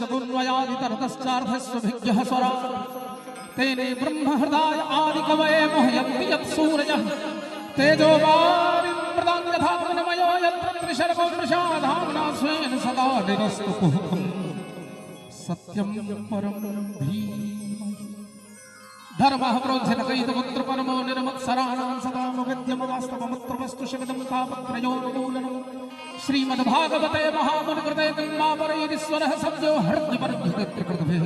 जगुन्वयादितरतश्चार्थस्वभिज्ञः स्वरा तेने ब्रह्म हृदय आदि कवये मोहयन्ति यत्सूरजः तेजोवारिं प्रदान यथा विनिमयो यत्र त्रिशर्गो प्रसादाम्ना स्वेन सदा निरस्तु कुहुकम् सत्यं परं धीमहि धर्मः प्रोज्झितकैतपुत्र परमो निर्मत्सराणां सदामविद्यमवास्तवमुत्र वस्तु शिवदं तापत्रयोन्मूलनम् श्रीमद्भागवते महामुनिकृते गङ्गापरैरीश्वरः सद्यो हृद्यपर्ध्यकृतभिः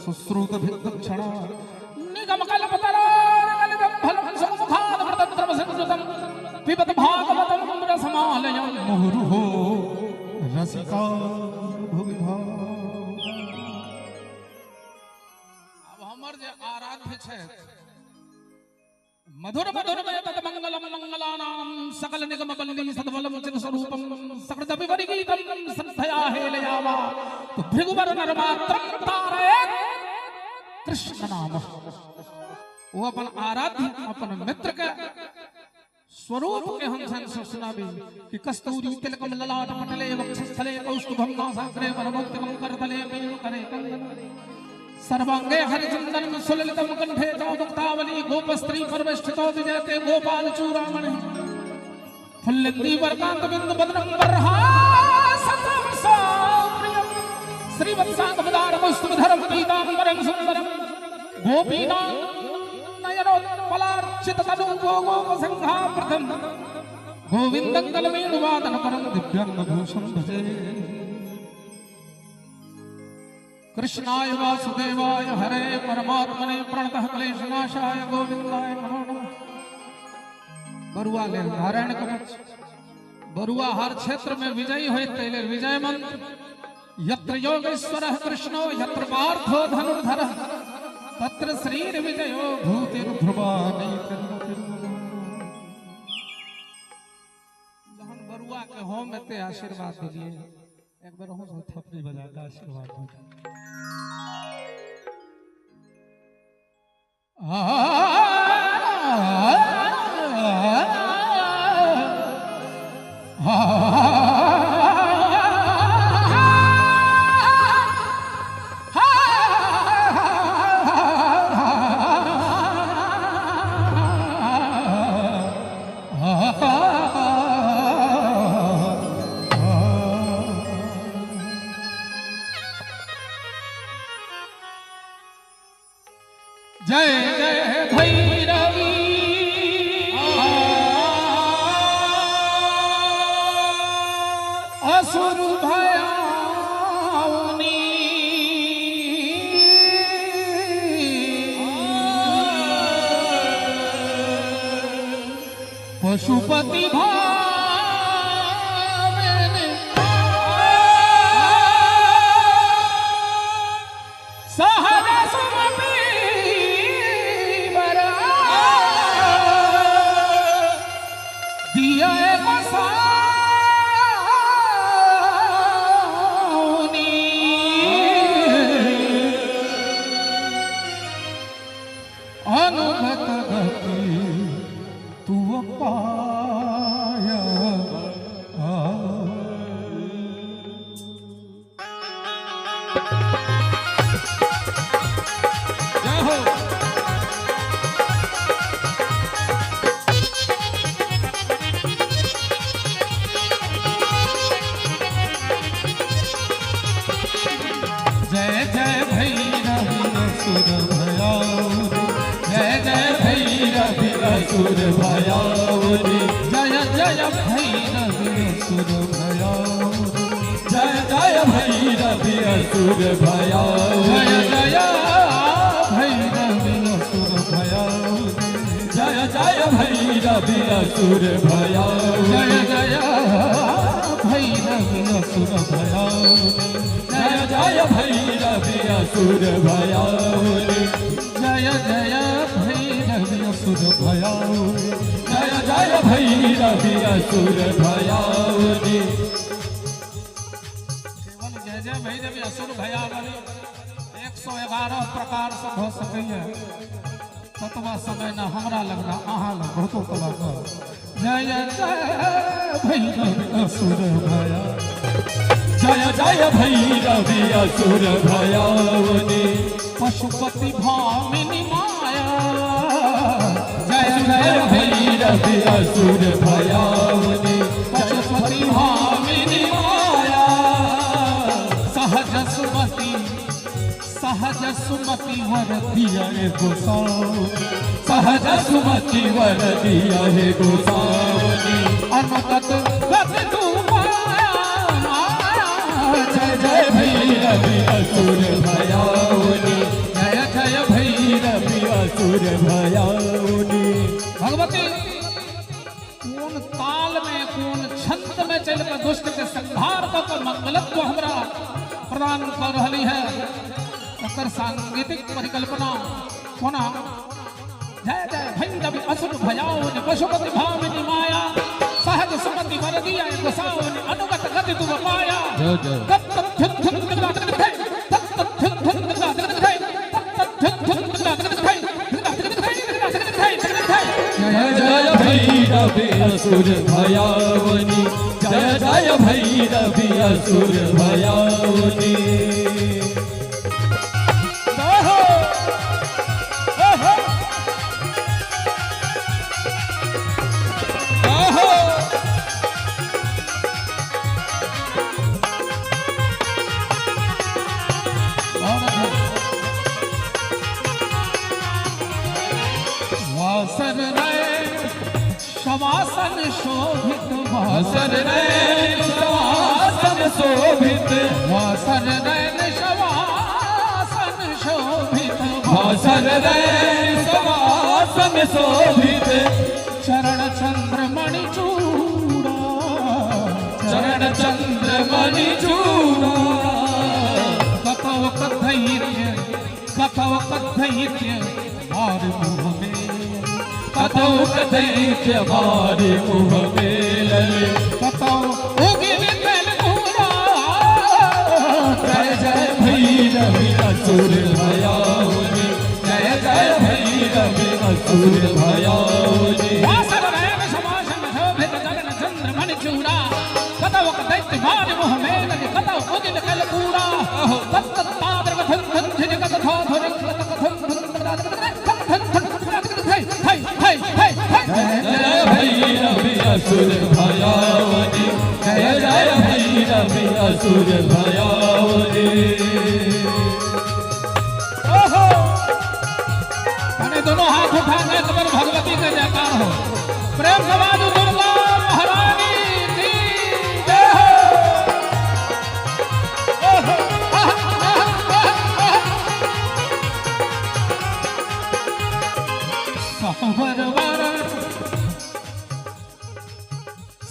सुश्रुतभिः दक्षिणा निगमकल्पतरोर्गलितं फलं सम्मुखादमृतद्रवसंयुतं पिबत भागवतं रसमालयं मुहुर्मुहुः रसिका भुवि भाव। अब हमर जे आराध्य छै मधुर मधुर में तद मंगलम मंगलानाम सकल निगम बल्ली सद्वलम चित स्वरूपम सकृत विवरिगीतम संथया हेलयावा तो भृगुवर नरमात्रम तारये कृष्ण नाम वो अपन आराध्य अपन मित्र के स्वरूप के हम सन सुनाबी कि कस्तूरी तिलकम ललाट पटले वक्षस्थले कौस्तुभम नासाग्रे वरमोक्तम करतले करे कंगन सर्वांगे हरिचंदन सुललितम कंठे चौमुक्तावली गोपस्त्री परमेष्ठितो विजयते गोपाल चूड़ामणि फुल्लिंदी वरकांत बिंदु बदनम वरहासं सौप्रियम श्रीवत्सांगमदार कौस्तुभधरम पीतांबरं सुंदरम गोपीनां नयनोत्पलार्चित तनु गोपसंघाप्रथम गोविंदं कलमेणुवादन परं दिव्यांगभूषं भजे कृष्णाय वासुदेवाय हरे परमात्मने प्रणतः क्लेशनाशाय गोविंदाय नमो नमः। बरुआ ले नारायण कवच बरुआ हर क्षेत्र में विजयी होय तेले विजय मंत्र यत्र योगेश्वरः कृष्णो यत्र पार्थो धनुर्धरः तत्र श्रीर विजयो भूतिर्ध्रुवानि जहन बरुआ के हो में ते आशीर्वाद दिलिए एक बार हो से थपड़ी बजा के आशीर्वाद दो। जय जय भैरवी असुर भयाउनी पशुपति भावेने सहज सुमति दिया अनुगत गति तू पाया जय हो जय जय भैरवी असुर भयाउनी जय जय भैरवी असुर भयाउनी जय जय भैरवी असुर भयाउनी जय जय भैरवी असुर भयाउनी जय जय भैरवी असुर भयाउनी जय जय भैरवी असुर भयाउनी जय जय भैरवी असुर भयाउनी जय जय भैरवी असुर भयाउनी जय जय भैरवी असुर भयाउनी जय जय भैरवी असुर भयाउनी केवल जय जय भैरवी असुर भयाउनी 111 प्रकार से हो सकैया ततवा समय न हमरा लगना आहा लग बहुतो तला जय जय भैरवी असुर भयाउनी जय जय भैरवी असुर भयावनी पशुपति भामिनी माया जय जय भैरवी असुर भयावनी पशुपति भामिनी माया सहज सुमति वर दिया है गोसावनी सहज सुमति वर दिया है गोसावनी अनुगत गति तू माया जय जय भैरवी असुर भयावनी जय जय भैरवी असुर भयावनी भगवती कौन ताल में कौन छंद में चल कर दुष्ट के संहार कर मंगलत्व हमरा प्रदान कर रही है तकर सांगीतिक परिकल्पना होना जय जय भैरवी असुर भयावनी पशुपति भामिनी माया सहज सुमति वर दिया है गोसावनी अनुगत गति तू माया जय जय भैरवी असुर भयावनी जय जय भैरवी असुर भयावनी वासन शवासन शोभित वासन नैन शवासन शोभित वासन नैन शवासन शोभित वासन नैन शवासन शोभित चरण चंद्र मणि चूड़ा चरण चंद्र मणि चूड़ा कथव कथैर्य और मुँह में कथौ कथैर्य हमारे मुँह में लले कथव उगे निकल पूरा जय जय भैरवी असुर भयावनी जय जय भैरवी असुर भयावनी वासन नयन शवासन शोभित चरण चंद्र मणि चूड़ा कथव कथैर्य हमारे मुँह में लले कथव उगे निकल पूरा तत्ताद्र कथन कथन कथा धोरे जय जय भैरवी असुर भयावनी जय जय भैरवी असुर भयावनी मैंने दोनों हाथ उठाने तो भगवती का जयकार हो प्रेम समाज दुर्गा महारानी की जय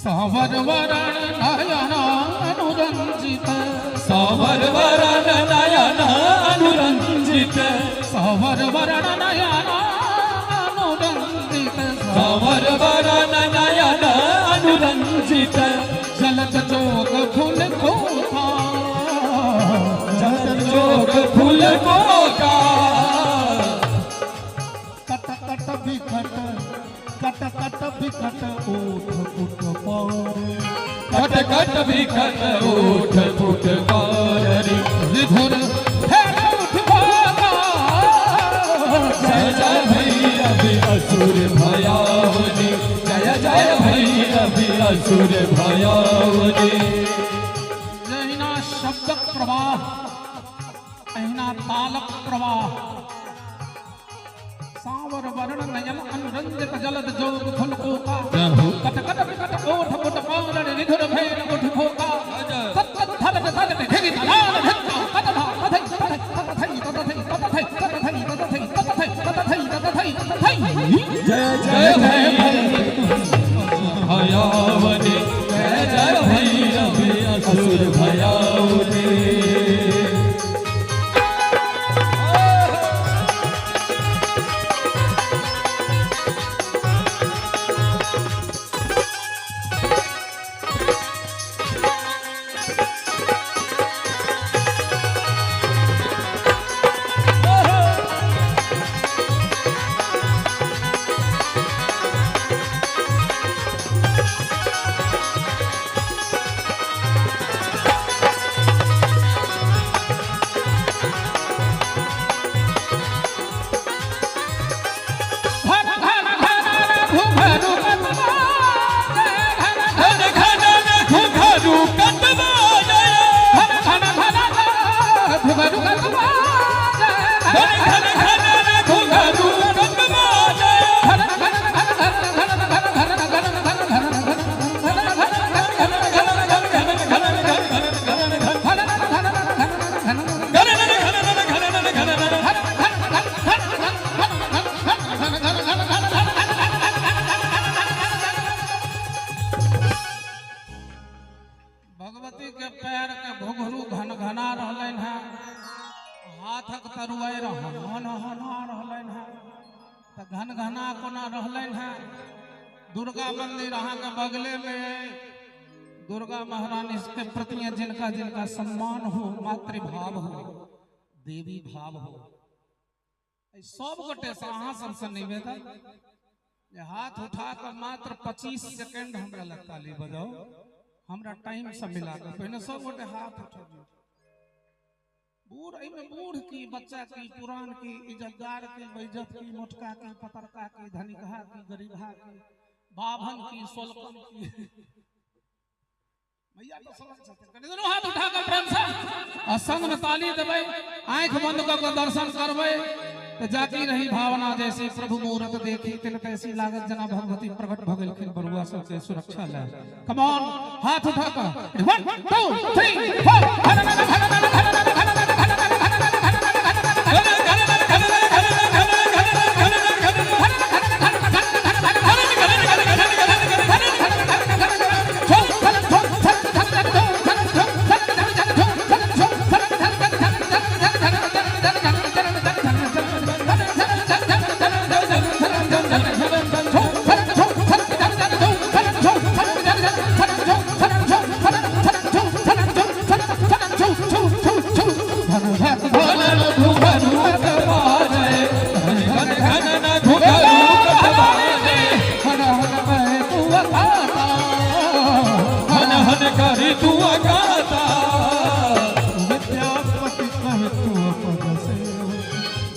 सावर वरण नयन अनुरंजित सावर वरण नयन अनुरंजित सावर वरण नयन अनुरंजित सावर वरण नयन अनुरंजित जलद जोग फूल कोका जलद जोग फूल कोका कट कट बिकट ओठ पुट पार कट कट बिकट ओठ फुट कारी विधुर है उठ भागा जय जय भैरवी असुर भयावनी जय जय भैरवी असुर भयावनी जहिना शब्द प्रवाह अहिना तालक प्रवाह सावर वर्ण नयन अनुरंजित जलद जोग फुल कोका कट कट विकट ओठ पुट पारण विधुर भैर उठ खोका तत तत धरत धरत ढिगी धलाल धिक्का कट धा कथै कथै कथै कथै कथै कथै कथै कथै कथै कथै कथै जय जय भैरवी भयावनी जय जय भैरवी असुर भयावनी हाथक तरुआई रहन रहलन है त घन घना कोना रहलन है। दुर्गा मंदिर अहाँ के बगले में है। दुर्गा महारानी के प्रति जिनका जिनका सम्मान हो, मातृभाव हो, देवी भाव हो, सब गोटे से अहाँ सबसे निवेदन जे हाथ उठा कर मात्र 25 सेकंड हमरा लगता ली बजाओ, हमरा टाइम से मिला कर पहले सब गोटे हाथ उठा दियो। बूढ़ में बूढ़ की, बच्चा की, पुरान की, इज्जतदार की, बेइज्जत की, मोटका की, पतरका की, धनिकहा की, गरीबहा की, बाभन की, सोलकन की, भैया तो समझ सकते हैं। दोनों हाथ उठा कर प्रेम से और संग में ताली देबै, आंख बंद कर दर्शन करबै तो जाती रही भावना जैसी प्रभु मूरत देखी तिल तैसी लागत जना भगवती प्रकट भगल खिल बरुआ सबके सुरक्षा ले। कम ऑन, हाथ उठा कर 1 2 3 4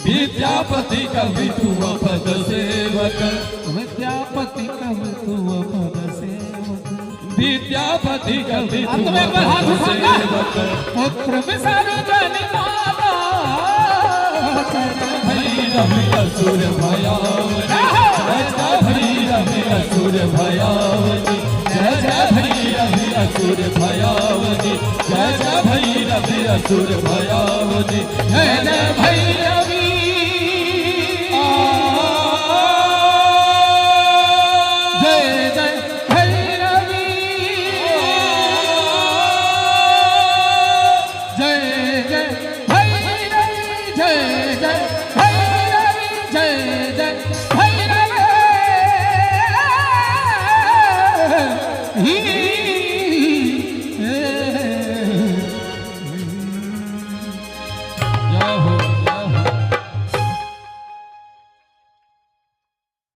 विद्यापति कवि तू पद सेवक, विद्यापति कवि तू पद सेवक, विद्यापति कवि तू पद सेवक। पुत्र विसर्जन माता भैरव असुर भयावनी, जय भैरव असुर भयावनी, जय भैरव असुर भयावनी, जय भैरव असुर भयावनी, जय भैरव